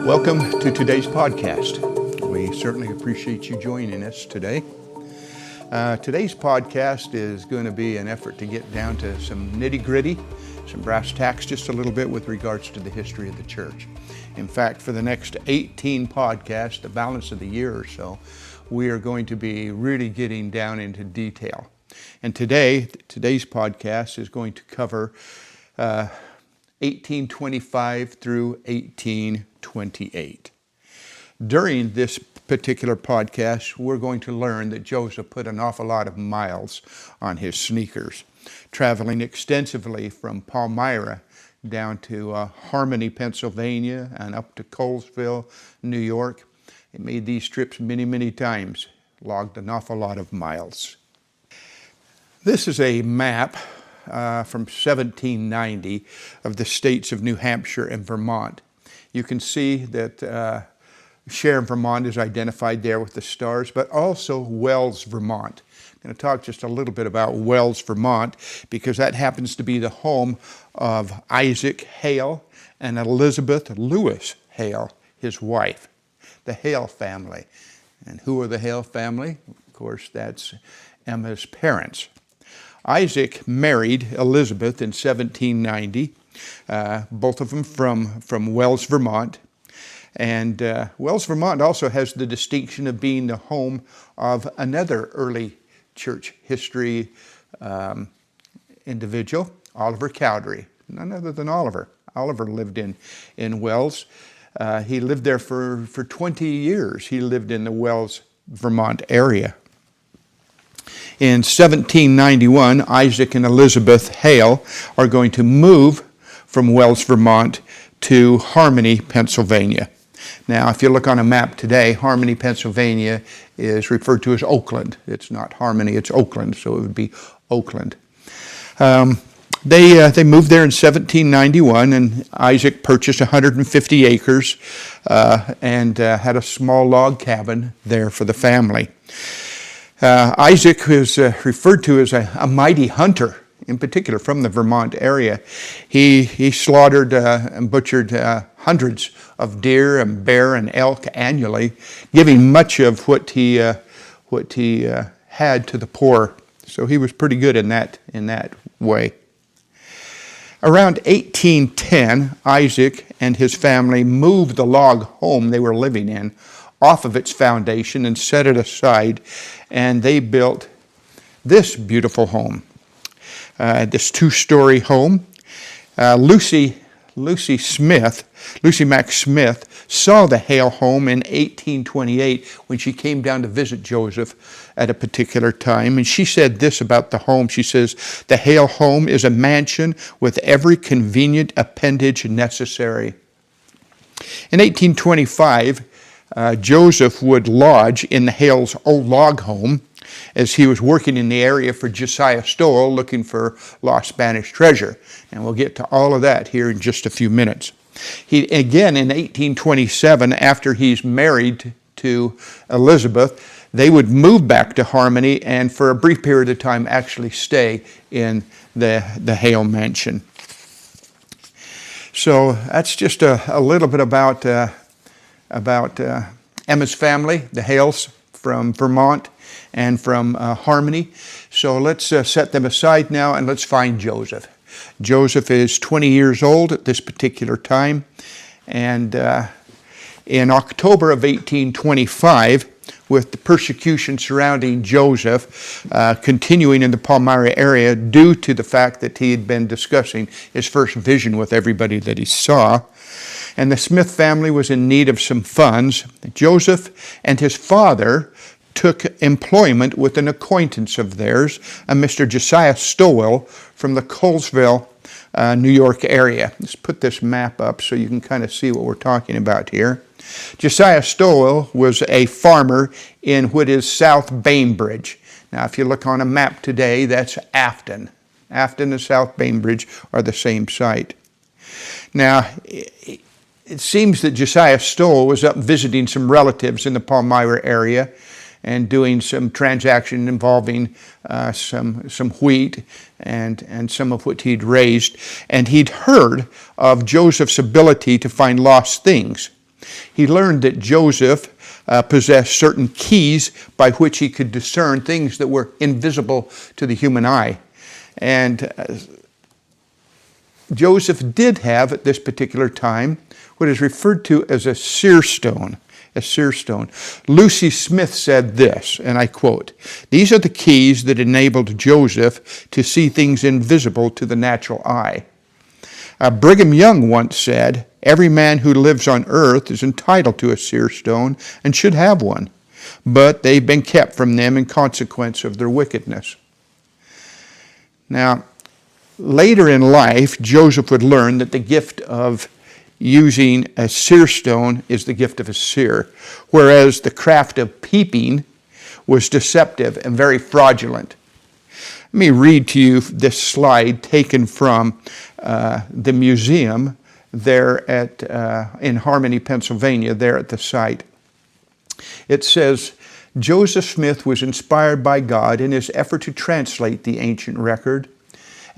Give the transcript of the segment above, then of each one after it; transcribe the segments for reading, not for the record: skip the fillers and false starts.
Welcome to today's podcast. We certainly appreciate you joining us today. Today's podcast is going to be an effort to get down to some nitty-gritty, some brass tacks just a little bit with regards to the history of the church. In fact, for the next 18 podcasts, the balance of the year or so, we are going to be really getting down into detail. And today's podcast is going to cover 1825 through 1828. During this particular podcast, we're going to learn that Joseph put an awful lot of miles on his sneakers, traveling extensively from Palmyra down to Harmony, Pennsylvania, and up to Colesville, New York. He made these trips many, many times, logged an awful lot of miles. This is a map from 1790 of the states of New Hampshire and Vermont. You can see that Cher, Vermont is identified there with the stars, but also Wells, Vermont. I'm going to talk just a little bit about Wells, Vermont, because that happens to be the home of Isaac Hale and Elizabeth Lewis Hale, his wife, the Hale family. And who are the Hale family? Of course, that's Emma's parents. Isaac married Elizabeth in 1790, both of them from Wells, Vermont. And Wells, Vermont also has the distinction of being the home of another early church history individual, Oliver Cowdery, none other than Oliver. Oliver lived in Wells. He lived there for 20 years. He lived in the Wells, Vermont area. In 1791, Isaac and Elizabeth Hale are going to move from Wells, Vermont to Harmony, Pennsylvania. Now, if you look on a map today, Harmony, Pennsylvania is referred to as Oakland. It's not Harmony, it's Oakland, so it would be Oakland. They moved there in 1791, and Isaac purchased 150 acres and had a small log cabin there for the family. Isaac is referred to as a mighty hunter, in particular from the Vermont area. He slaughtered and butchered hundreds of deer and bear and elk annually, giving much of what he had to the poor. So he was pretty good in that way. Around 1810, Isaac and his family moved the log home they were living in off of its foundation and set it aside, and they built this beautiful home, this two-story home. Lucy Mack Smith saw the Hale home in 1828 when she came down to visit Joseph at a particular time, and she said this about the home. She says, "The Hale home is a mansion with every convenient appendage necessary." In 1825, Joseph would lodge in the Hale's old log home as he was working in the area for Josiah Stowell looking for lost Spanish treasure. And we'll get to all of that here in just a few minutes. Again, in 1827, after he's married to Elizabeth, they would move back to Harmony and for a brief period of time actually stay in the Hale mansion. So that's just a little bit about Emma's family, the Hales from Vermont and from Harmony. So let's set them aside now and let's find Joseph. Joseph is 20 years old at this particular time, and in October of 1825, with the persecution surrounding Joseph continuing in the Palmyra area due to the fact that he had been discussing his first vision with everybody that he saw, and the Smith family was in need of some funds, Joseph and his father took employment with an acquaintance of theirs, a Mr. Josiah Stowell from the Colesville, New York area. Let's put this map up so you can kind of see what we're talking about here. Josiah Stowell was a farmer in what is South Bainbridge. Now, if you look on a map today, that's Afton. Afton and South Bainbridge are the same site. Now, it seems that Josiah Stowell was up visiting some relatives in the Palmyra area and doing some transaction involving some wheat and some of what he'd raised. And he'd heard of Joseph's ability to find lost things. He learned that Joseph possessed certain keys by which he could discern things that were invisible to the human eye. And Joseph did have, at this particular time, what is referred to as a seer stone. A seer stone. Lucy Smith said this, and I quote, "These are the keys that enabled Joseph to see things invisible to the natural eye." Brigham Young once said, "Every man who lives on earth is entitled to a seer stone and should have one, but they've been kept from them in consequence of their wickedness." Now, later in life, Joseph would learn that the gift of using a seer stone is the gift of a seer, whereas the craft of peeping was deceptive and very fraudulent. Let me read to you this slide taken from the museum there in Harmony, Pennsylvania, there at the site. It says, "Joseph Smith was inspired by God in his effort to translate the ancient record.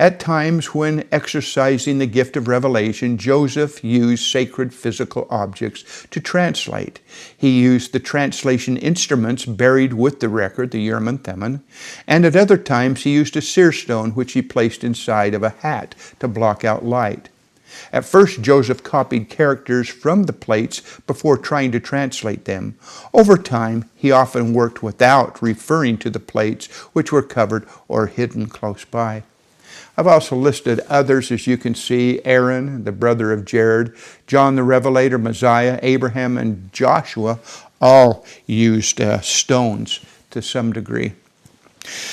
At times when exercising the gift of revelation, Joseph used sacred physical objects to translate. He used the translation instruments buried with the record, the Urim and Thummim, and at other times he used a seer stone which he placed inside of a hat to block out light. At first, Joseph copied characters from the plates before trying to translate them. Over time, he often worked without referring to the plates which were covered or hidden close by." I've also listed others, as you can see: Aaron, the brother of Jared, John the Revelator, Messiah, Abraham, and Joshua all used stones to some degree.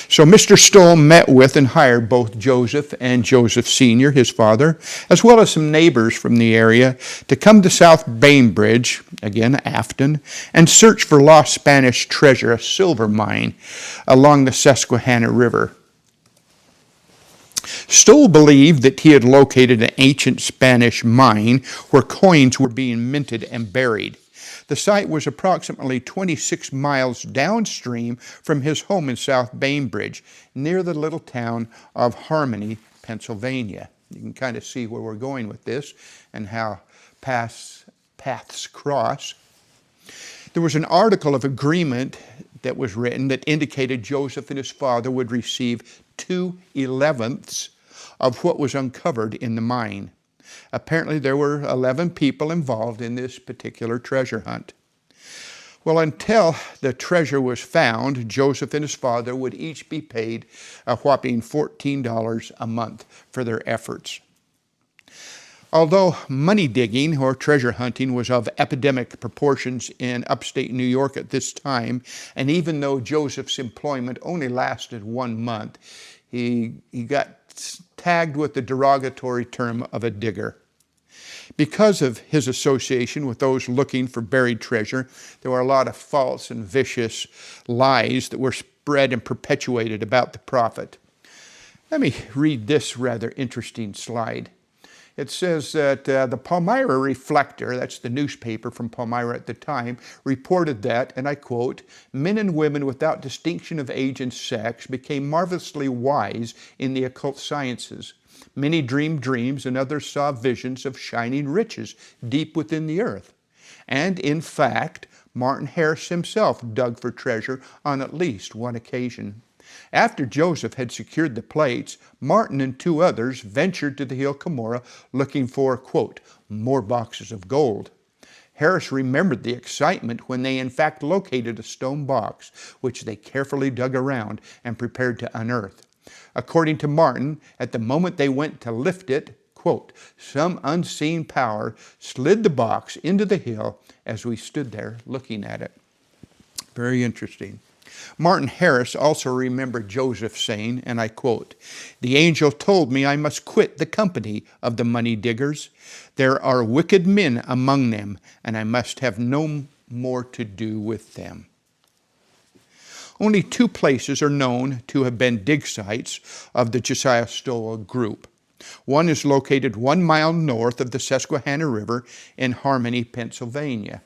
So Mr. Stoll met with and hired both Joseph and Joseph Sr., his father, as well as some neighbors from the area, to come to South Bainbridge, again Afton, and search for lost Spanish treasure, a silver mine, along the Susquehanna River. Stoll believed that he had located an ancient Spanish mine where coins were being minted and buried. The site was approximately 26 miles downstream from his home in South Bainbridge, near the little town of Harmony, Pennsylvania. You can kind of see where we're going with this and how paths cross. There was an article of agreement that was written that indicated Joseph and his father would receive 2/11ths of what was uncovered in the mine. Apparently there were 11 people involved in this particular treasure hunt. Well, until the treasure was found, Joseph and his father would each be paid a whopping $14 a month for their efforts. Although money digging or treasure hunting was of epidemic proportions in upstate New York at this time, and even though Joseph's employment only lasted 1 month, he got tagged with the derogatory term of a digger. Because of his association with those looking for buried treasure, there were a lot of false and vicious lies that were spread and perpetuated about the prophet. Let me read this rather interesting slide. It says that the Palmyra Reflector, that's the newspaper from Palmyra at the time, reported that, and I quote, "Men and women without distinction of age and sex became marvelously wise in the occult sciences. Many dreamed dreams and others saw visions of shining riches deep within the earth. And in fact, Martin Harris himself dug for treasure on at least one occasion. After Joseph had secured the plates, Martin and 2 others ventured to the hill Cumorah looking for, quote, more boxes of gold. Harris remembered the excitement when they in fact located a stone box, which they carefully dug around and prepared to unearth. According to Martin, at the moment they went to lift it, quote, some unseen power slid the box into the hill as we stood there looking at it." Very interesting. Martin Harris also remembered Joseph saying, and I quote, "The angel told me I must quit the company of the money diggers. There are wicked men among them, and I must have no more to do with them." Only 2 places are known to have been dig sites of the Josiah Stoll group. One is located 1 mile north of the Susquehanna River in Harmony, Pennsylvania.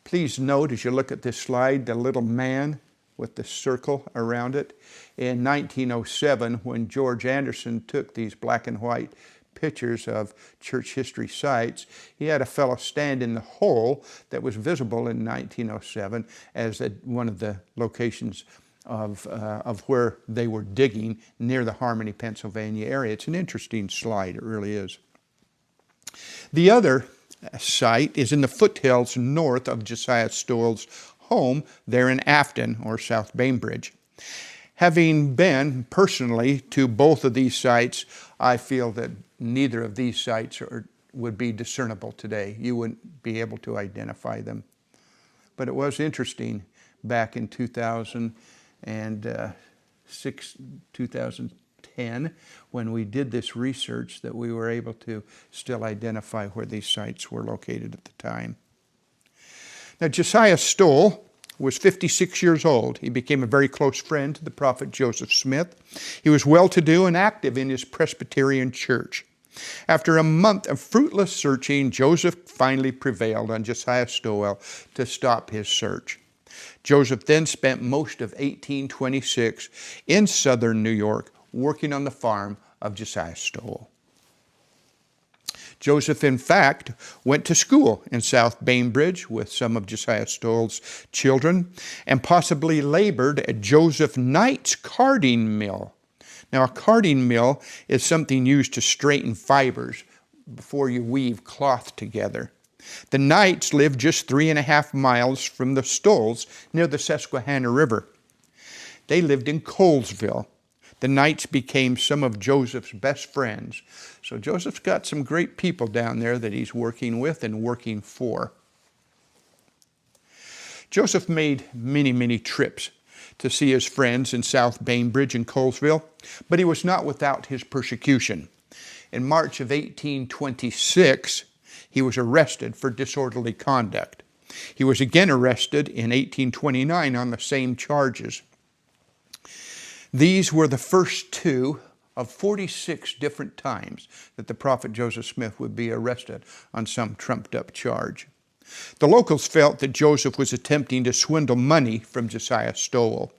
Please note as you look at this slide, the little man with the circle around it. In 1907, when George Anderson took these black and white pictures of church history sites, he had a fellow stand in the hole that was visible in 1907 as one of the locations of where they were digging near the Harmony, Pennsylvania area. It's an interesting slide, it really is. The other site is in the foothills north of Josiah Stowell's home there in Afton, or South Bainbridge. Having been personally to both of these sites, I feel that neither of these sites would be discernible today. You wouldn't be able to identify them. But it was interesting back in 2010 when we did this research that we were able to still identify where these sites were located at the time. Now, Josiah Stowell was 56 years old. He became a very close friend to the prophet Joseph Smith. He was well-to-do and active in his Presbyterian church. After a month of fruitless searching, Joseph finally prevailed on Josiah Stowell to stop his search. Joseph then spent most of 1826 in southern New York working on the farm of Josiah Stowell. Joseph, in fact, went to school in South Bainbridge with some of Josiah Stowell's children and possibly labored at Joseph Knight's carding mill. Now, a carding mill is something used to straighten fibers before you weave cloth together. The Knights lived just 3.5 miles from the Stowells near the Susquehanna River. They lived in Colesville. The Knights became some of Joseph's best friends. So Joseph's got some great people down there that he's working with and working for. Joseph made many, many trips to see his friends in South Bainbridge and Colesville, but he was not without his persecution. In March of 1826, he was arrested for disorderly conduct. He was again arrested in 1829 on the same charges. These were the first two of 46 different times that the prophet Joseph Smith would be arrested on some trumped-up charge. The locals felt that Joseph was attempting to swindle money from Josiah Stowell,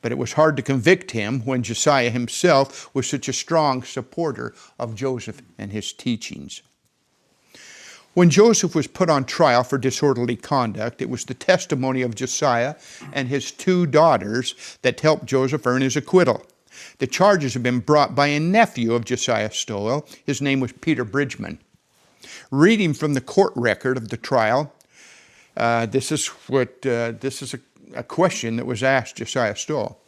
but it was hard to convict him when Josiah himself was such a strong supporter of Joseph and his teachings. When Joseph was put on trial for disorderly conduct, it was the testimony of Josiah and his 2 daughters that helped Joseph earn his acquittal. The charges have been brought by a nephew of Josiah Stowell. His name was Peter Bridgman. Reading from the court record of the trial, this is a question that was asked Josiah Stowell.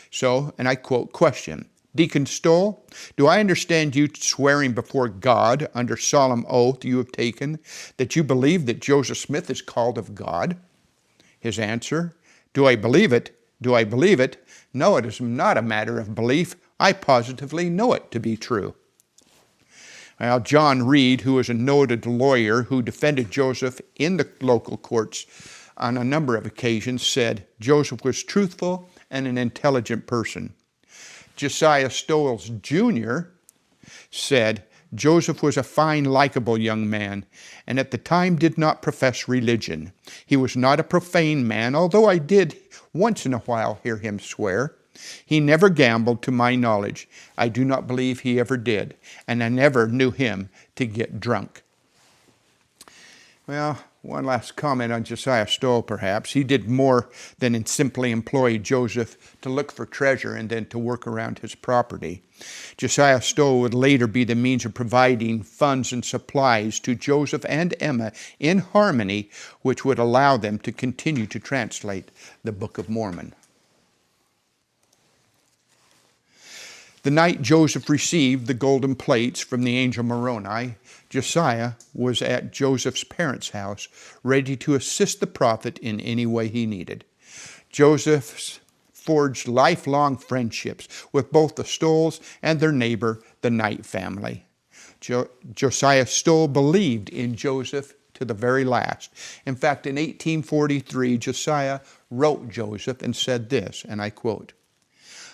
So, and I quote, question, Deacon Stowell, do I understand you swearing before God under solemn oath you have taken that you believe that Joseph Smith is called of God? His answer, do I believe it? Do I believe it? No, it is not a matter of belief. I positively know it to be true. Well, John Reed, who was a noted lawyer who defended Joseph in the local courts on a number of occasions, said Joseph was truthful and an intelligent person. Josiah Stowell Jr. said, Joseph was a fine, likable young man, and at the time did not profess religion. He was not a profane man, although I did once in a while hear him swear. He never gambled, to my knowledge. I do not believe he ever did, and I never knew him to get drunk. Well, one last comment on Josiah Stowell, perhaps. He did more than simply employ Joseph to look for treasure and then to work around his property. Josiah Stowell would later be the means of providing funds and supplies to Joseph and Emma in Harmony, which would allow them to continue to translate the Book of Mormon. The night Joseph received the golden plates from the angel Moroni, Josiah was at Joseph's parents' house, ready to assist the prophet in any way he needed. Joseph forged lifelong friendships with both the Stowells and their neighbor, the Knight family. Josiah Stowell believed in Joseph to the very last. In fact, in 1843, Josiah wrote Joseph and said this, and I quote,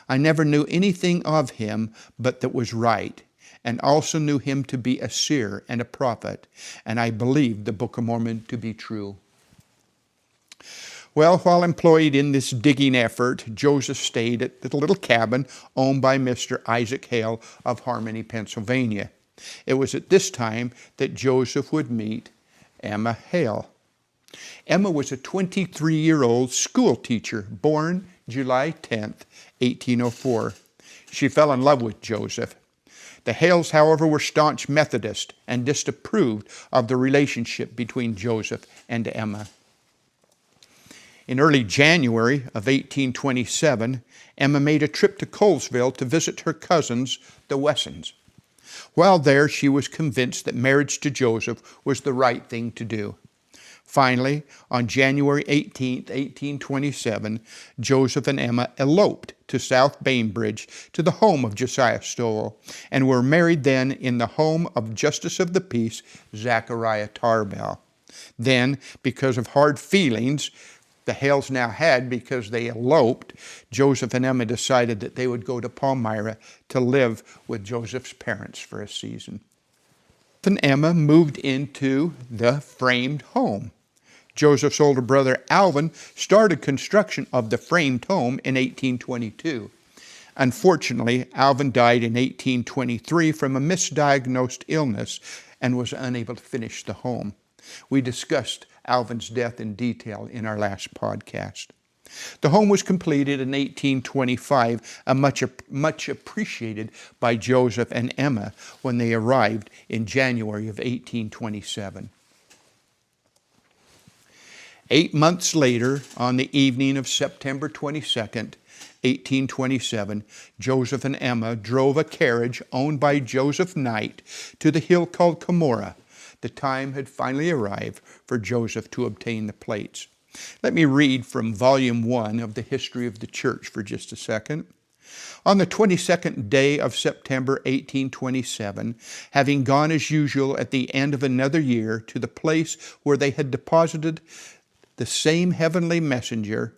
I never knew anything of him but that was right, and also knew him to be a seer and a prophet, and I believed the Book of Mormon to be true. Well, while employed in this digging effort, Joseph stayed at the little cabin owned by Mr. Isaac Hale of Harmony, Pennsylvania. It was at this time that Joseph would meet Emma Hale. Emma was a 23-year-old school teacher born July 10th, 1804. She fell in love with Joseph. The Hales, however, were staunch Methodists and disapproved of the relationship between Joseph and Emma. In early January of 1827, Emma made a trip to Colesville to visit her cousins, the Wessons. While there, she was convinced that marriage to Joseph was the right thing to do. Finally, on January 18, 1827, Joseph and Emma eloped to South Bainbridge to the home of Josiah Stowell and were married then in the home of Justice of the Peace, Zachariah Tarbell. Then, because of hard feelings the Hales now had because they eloped, Joseph and Emma decided that they would go to Palmyra to live with Joseph's parents for a season. And Emma moved into the framed home. Joseph's older brother Alvin started construction of the framed home in 1822. Unfortunately, Alvin died in 1823 from a misdiagnosed illness and was unable to finish the home. We discussed Alvin's death in detail in our last podcast. The home was completed in 1825 and much appreciated by Joseph and Emma when they arrived in January of 1827. 8 months later, on the evening of September 22nd, 1827, Joseph and Emma drove a carriage owned by Joseph Knight to the hill called Cumorah. The time had finally arrived for Joseph to obtain the plates. Let me read from Volume 1 of the History of the Church for just a second. On the 22nd day of September 1827, having gone as usual at the end of another year to the place where they had deposited the same heavenly messenger,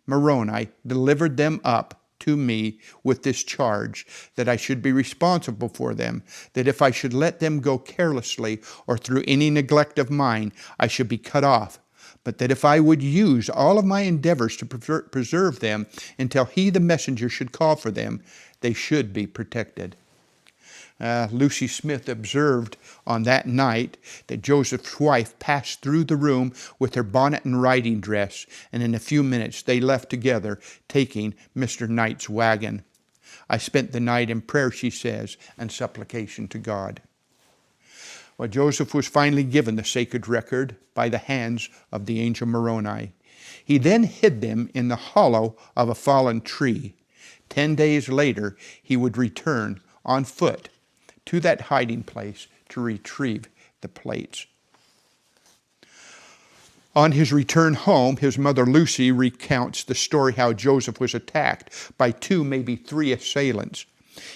Moroni, delivered them up to me with this charge, that I should be responsible for them, that if I should let them go carelessly or through any neglect of mine, I should be cut off, but that if I would use all of my endeavors to preserve them until he, the messenger, should call for them, they should be protected. Lucy Smith observed on that night that Joseph's wife passed through the room with her bonnet and riding dress, and in a few minutes they left together, taking Mr. Knight's wagon. I spent the night in prayer, she says, and supplication to God. Well, Joseph was finally given the sacred record by the hands of the angel Moroni. He then hid them in the hollow of a fallen tree. 10 days later, he would return on foot to that hiding place to retrieve the plates. On his return home, his mother Lucy recounts the story how Joseph was attacked by 2, maybe 3 assailants.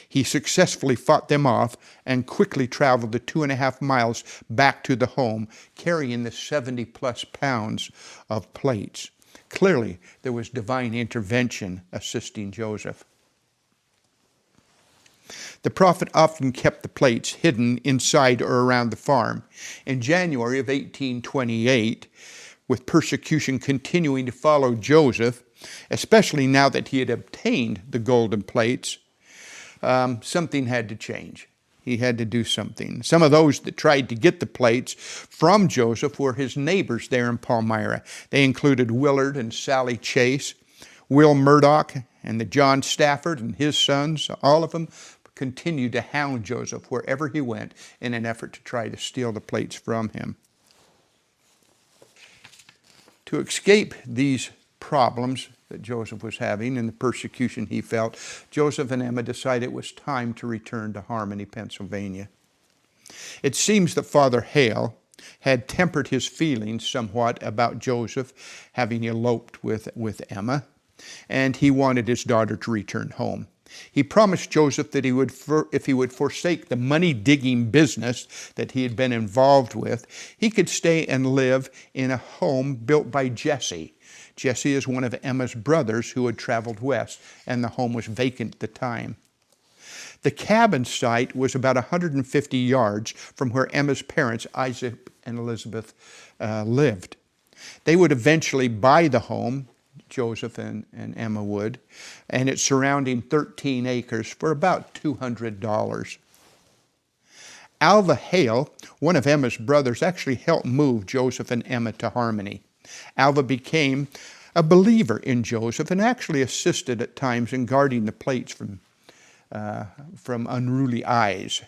He successfully fought them off and quickly traveled the 2.5 miles back to the home, carrying the 70+ pounds of plates. Clearly, there was divine intervention assisting Joseph. The prophet often kept the plates hidden inside or around the farm. In January of 1828, with persecution continuing to follow Joseph, especially now that he had obtained the golden plates, something had to change. He had to do something. Some of those that tried to get the plates from Joseph were his neighbors there in Palmyra. They included Willard and Sally Chase, Will Murdoch, and the John Stafford and his sons. All of them continued to hound Joseph wherever he went in an effort to try to steal the plates from him. To escape these problems that Joseph was having and the persecution he felt, Joseph and Emma decided it was time to return to Harmony, Pennsylvania. It seems that Father Hale had tempered his feelings somewhat about Joseph having eloped with Emma, and he wanted his daughter to return home. He promised Joseph that if he would forsake the money-digging business that he had been involved with, he could stay and live in a home built by Jesse. Jesse is one of Emma's brothers who had traveled west, and the home was vacant at the time. The cabin site was about 150 yards from where Emma's parents, Isaac and Elizabeth, lived. They would eventually buy the home, Joseph and Emma would, and its surrounding 13 acres for about $200. Hale, one of Emma's brothers, actually helped move Joseph and Emma to Harmony. Alva became a believer in Joseph and actually assisted at times in guarding the plates from unruly eyes.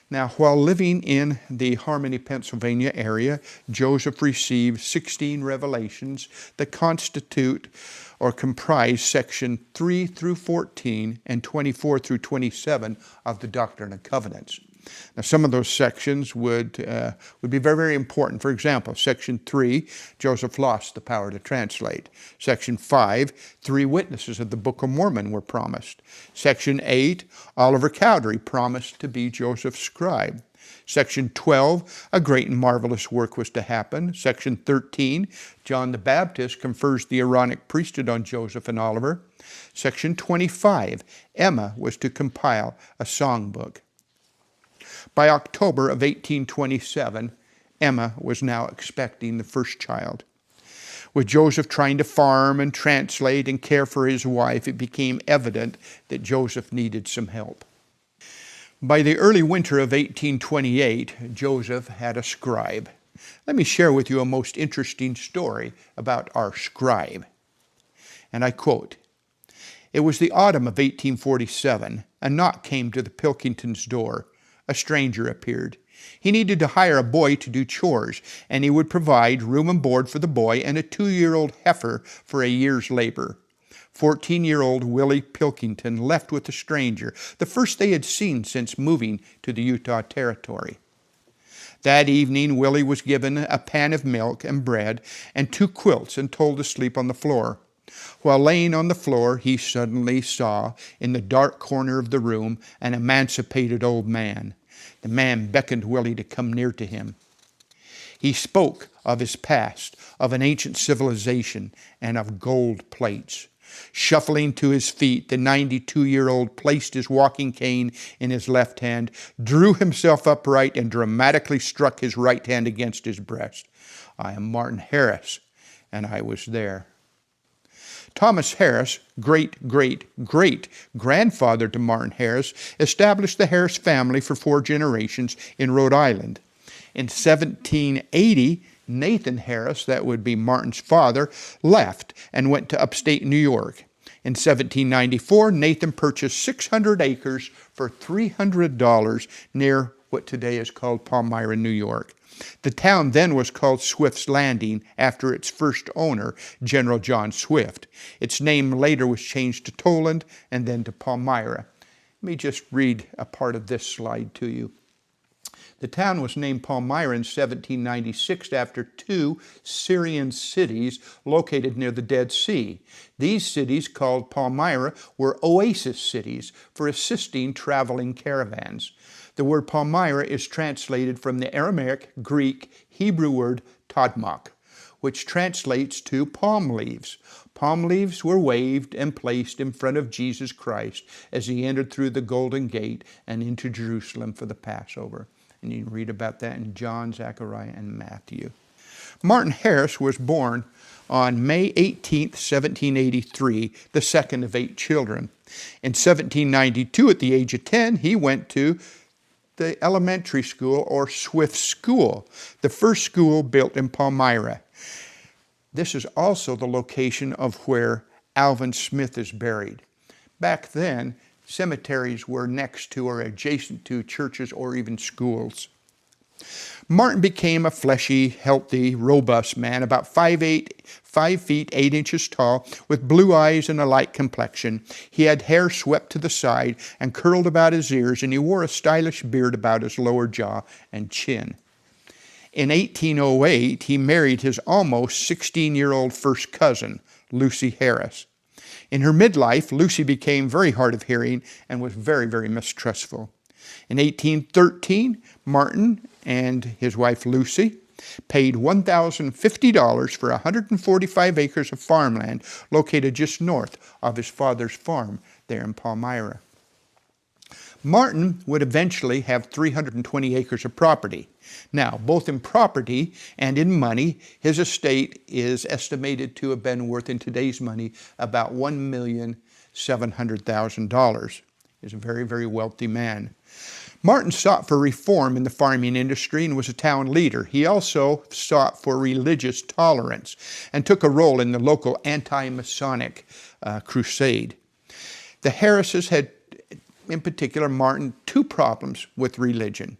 Now, while living in the Harmony, Pennsylvania area, Joseph received 16 revelations that constitute or comprise section 3 through 14 and 24 through 27 of the Doctrine and Covenants. Now, some of those sections would be very, very important. For example, section 3, Joseph lost the power to translate. Section 5, 3 witnesses of the Book of Mormon were promised. Section 8, Oliver Cowdery promised to be Joseph's scribe. Section 12, a great and marvelous work was to happen. Section 13, John the Baptist confers the Aaronic priesthood on Joseph and Oliver. Section 25, Emma was to compile a songbook. By October of 1827, Emma was now expecting the first child. With Joseph trying to farm and translate and care for his wife, it became evident that Joseph needed some help. By the early winter of 1828, Joseph had a scribe. Let me share with you a most interesting story about our scribe. And I quote, "It was the autumn of 1847. A knock came to the Pilkingtons' door. A stranger appeared. He needed to hire a boy to do chores, and he would provide room and board for the boy and a 2-year-old heifer for a year's labor. 14-year-old Willie Pilkington left with the stranger, the first they had seen since moving to the Utah Territory. That evening, Willie was given a pan of milk and bread and 2 quilts and told to sleep on the floor. While laying on the floor, he suddenly saw, in the dark corner of the room, an emancipated old man. The man beckoned Willie to come near to him. He spoke of his past, of an ancient civilization, and of gold plates. Shuffling to his feet, the 92-year-old placed his walking cane in his left hand, drew himself upright, and dramatically struck his right hand against his breast. 'I am Martin Harris, and I was there.' Thomas Harris, great-great-great-grandfather to Martin Harris, established the Harris family for 4 generations in Rhode Island. In 1780, Nathan Harris, that would be Martin's father, left and went to upstate New York. In 1794, Nathan purchased 600 acres for $300 near what today is called Palmyra, New York. The town then was called Swift's Landing after its first owner, General John Swift. Its name later was changed to Toland and then to Palmyra. Let me just read a part of this slide to you. The town was named Palmyra in 1796 after 2 Syrian cities located near the Dead Sea. These cities, called Palmyra, were oasis cities for assisting traveling caravans. The word Palmyra is translated from the Aramaic, Greek, Hebrew word tadmach, which translates to palm leaves. Palm leaves were waved and placed in front of Jesus Christ as he entered through the Golden Gate and into Jerusalem for the Passover. And you can read about that in John, Zechariah, and Matthew. Martin Harris was born on May 18, 1783, the second of 8 children. In 1792, at the age of 10, he went to the elementary school, or Swift School, the first school built in Palmyra. This is also the location of where Alvin Smith is buried. Back then, cemeteries were next to or adjacent to churches or even schools. Martin became a fleshy, healthy, robust man, about 5 feet 8 inches tall, with blue eyes and a light complexion. He had hair swept to the side and curled about his ears, and he wore a stylish beard about his lower jaw and chin. In 1808, he married his almost 16-year-old first cousin, Lucy Harris. In her midlife, Lucy became very hard of hearing and was very, very mistrustful. In 1813, Martin and his wife Lucy paid $1,050 for 145 acres of farmland located just north of his father's farm there in Palmyra. Martin would eventually have 320 acres of property. Now, both in property and in money, his estate is estimated to have been worth, in today's money, about $1,700,000. He's a very, very wealthy man. Martin sought for reform in the farming industry and was a town leader. He also sought for religious tolerance and took a role in the local anti-Masonic crusade. The Harrises had, in particular, Martin, two problems with religion.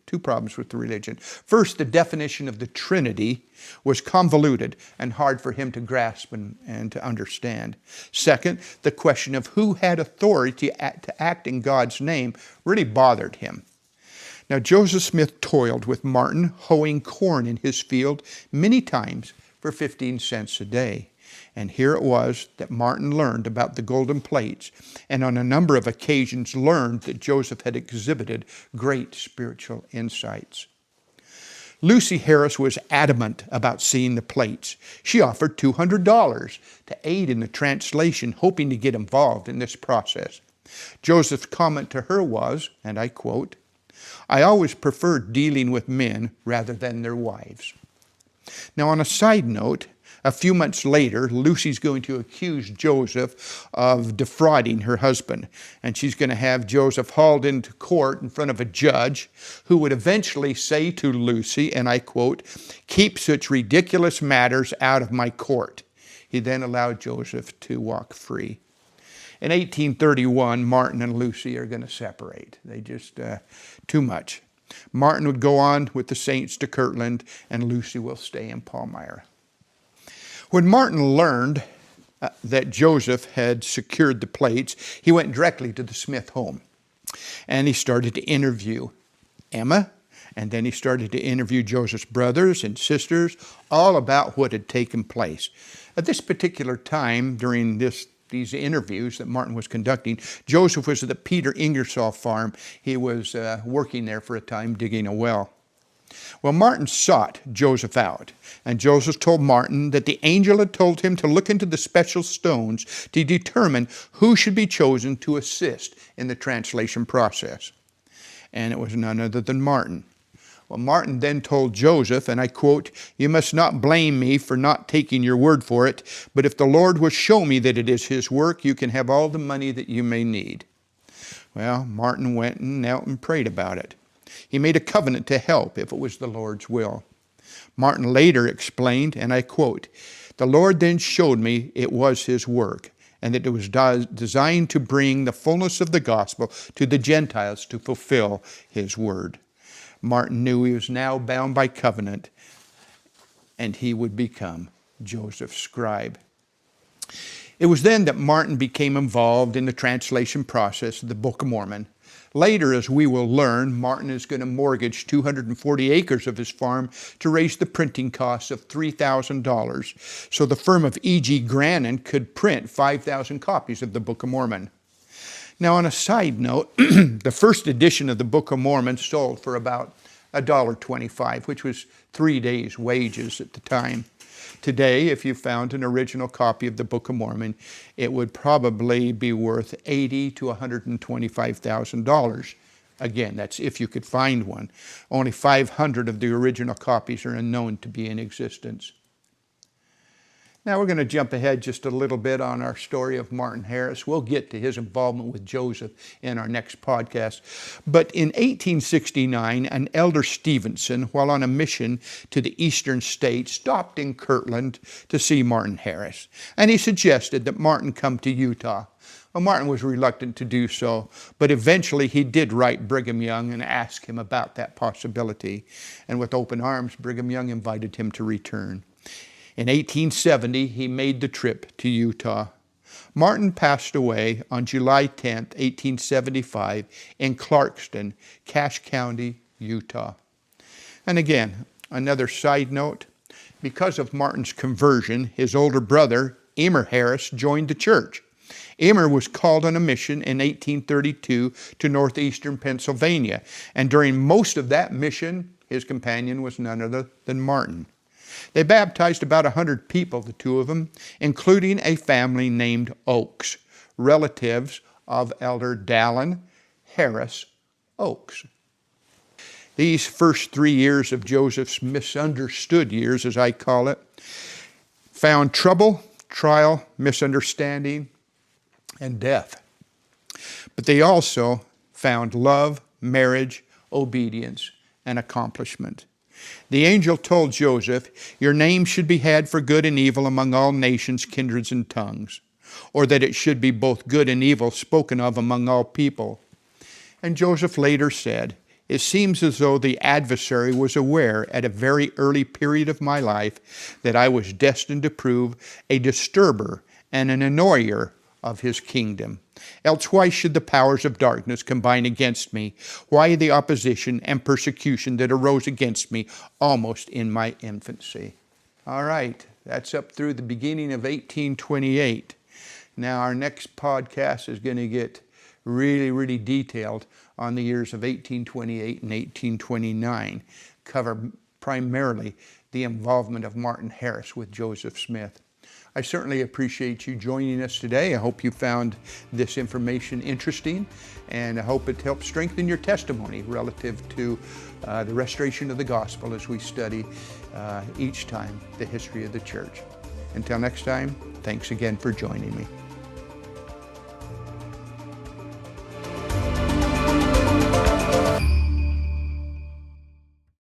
First, the definition of the Trinity was convoluted and hard for him to grasp and to understand. Second, the question of who had authority to act in God's name really bothered him. Now, Joseph Smith toiled with Martin, hoeing corn in his field many times for 15 cents a day. And here it was that Martin learned about the golden plates, and on a number of occasions learned that Joseph had exhibited great spiritual insights. Lucy Harris was adamant about seeing the plates. She offered $200 to aid in the translation, hoping to get involved in this process. Joseph's comment to her was, and I quote, "I always preferred dealing with men rather than their wives." Now, on a side note, a few months later, Lucy's going to accuse Joseph of defrauding her husband. And she's going to have Joseph hauled into court in front of a judge who would eventually say to Lucy, and I quote, "Keep such ridiculous matters out of my court." He then allowed Joseph to walk free. In 1831, Martin and Lucy are going to separate. They just, too much. Martin would go on with the saints to Kirtland, and Lucy will stay in Palmyra. When Martin learned that Joseph had secured the plates, he went directly to the Smith home. And he started to interview Emma, and then he started to interview Joseph's brothers and sisters, all about what had taken place. At this particular time, during these interviews that Martin was conducting, Joseph was at the Peter Ingersoll farm. He was working there for a time, digging a well. Well, Martin sought Joseph out, and Joseph told Martin that the angel had told him to look into the special stones to determine who should be chosen to assist in the translation process. And it was none other than Martin. Well, Martin then told Joseph, and I quote, "You must not blame me for not taking your word for it, but if the Lord will show me that it is His work, you can have all the money that you may need." Well, Martin went and knelt and prayed about it. He made a covenant to help if it was the Lord's will. Martin later explained, and I quote, "The Lord then showed me it was His work, and that it was designed to bring the fullness of the gospel to the Gentiles to fulfill His word." Martin knew he was now bound by covenant, and he would become Joseph's scribe. It was then that Martin became involved in the translation process of the Book of Mormon. Later, as we will learn, Martin is going to mortgage 240 acres of his farm to raise the printing costs of $3,000, so the firm of E.G. Grannon could print 5,000 copies of the Book of Mormon. Now, on a side note, the first edition of the Book of Mormon sold for about $1.25, which was 3 days' wages at the time. Today, if you found an original copy of the Book of Mormon, it would probably be worth $80,000 to $125,000. Again, that's if you could find one. Only 500 of the original copies are unknown to be in existence. Now we're going to jump ahead just a little bit on our story of Martin Harris. We'll get to his involvement with Joseph in our next podcast. But in 1869, an elder Stevenson, while on a mission to the eastern states, stopped in Kirtland to see Martin Harris. And he suggested that Martin come to Utah. Well, Martin was reluctant to do so, but eventually he did write Brigham Young and ask him about that possibility. And with open arms, Brigham Young invited him to return. In 1870, he made the trip to Utah. Martin passed away on July 10, 1875, in Clarkston, Cache County, Utah. And again, another side note, because of Martin's conversion, his older brother, Emer Harris, joined the church. Emer was called on a mission in 1832 to northeastern Pennsylvania, and during most of that mission, his companion was none other than Martin. They baptized about 100 people, the two of them, including a family named Oakes, relatives of Elder Dallin Harris Oakes. These first 3 years of Joseph's misunderstood years, as I call it, found trouble, trial, misunderstanding, and death. But they also found love, marriage, obedience, and accomplishment. The angel told Joseph, "Your name should be had for good and evil among all nations, kindreds, and tongues," or that it should be both good and evil spoken of among all people. And Joseph later said, "It seems as though the adversary was aware at a very early period of my life that I was destined to prove a disturber and an annoyer of his kingdom. Else why should the powers of darkness combine against me? Why the opposition and persecution that arose against me almost in my infancy?" All right, that's up through the beginning of 1828. Now our next podcast is going to get really detailed on the years of 1828 and 1829, cover primarily the involvement of Martin Harris with Joseph Smith. I certainly appreciate you joining us today. I hope you found this information interesting, and I hope it helps strengthen your testimony relative to the restoration of the gospel as we study each time the history of the church. Until next time, thanks again for joining me.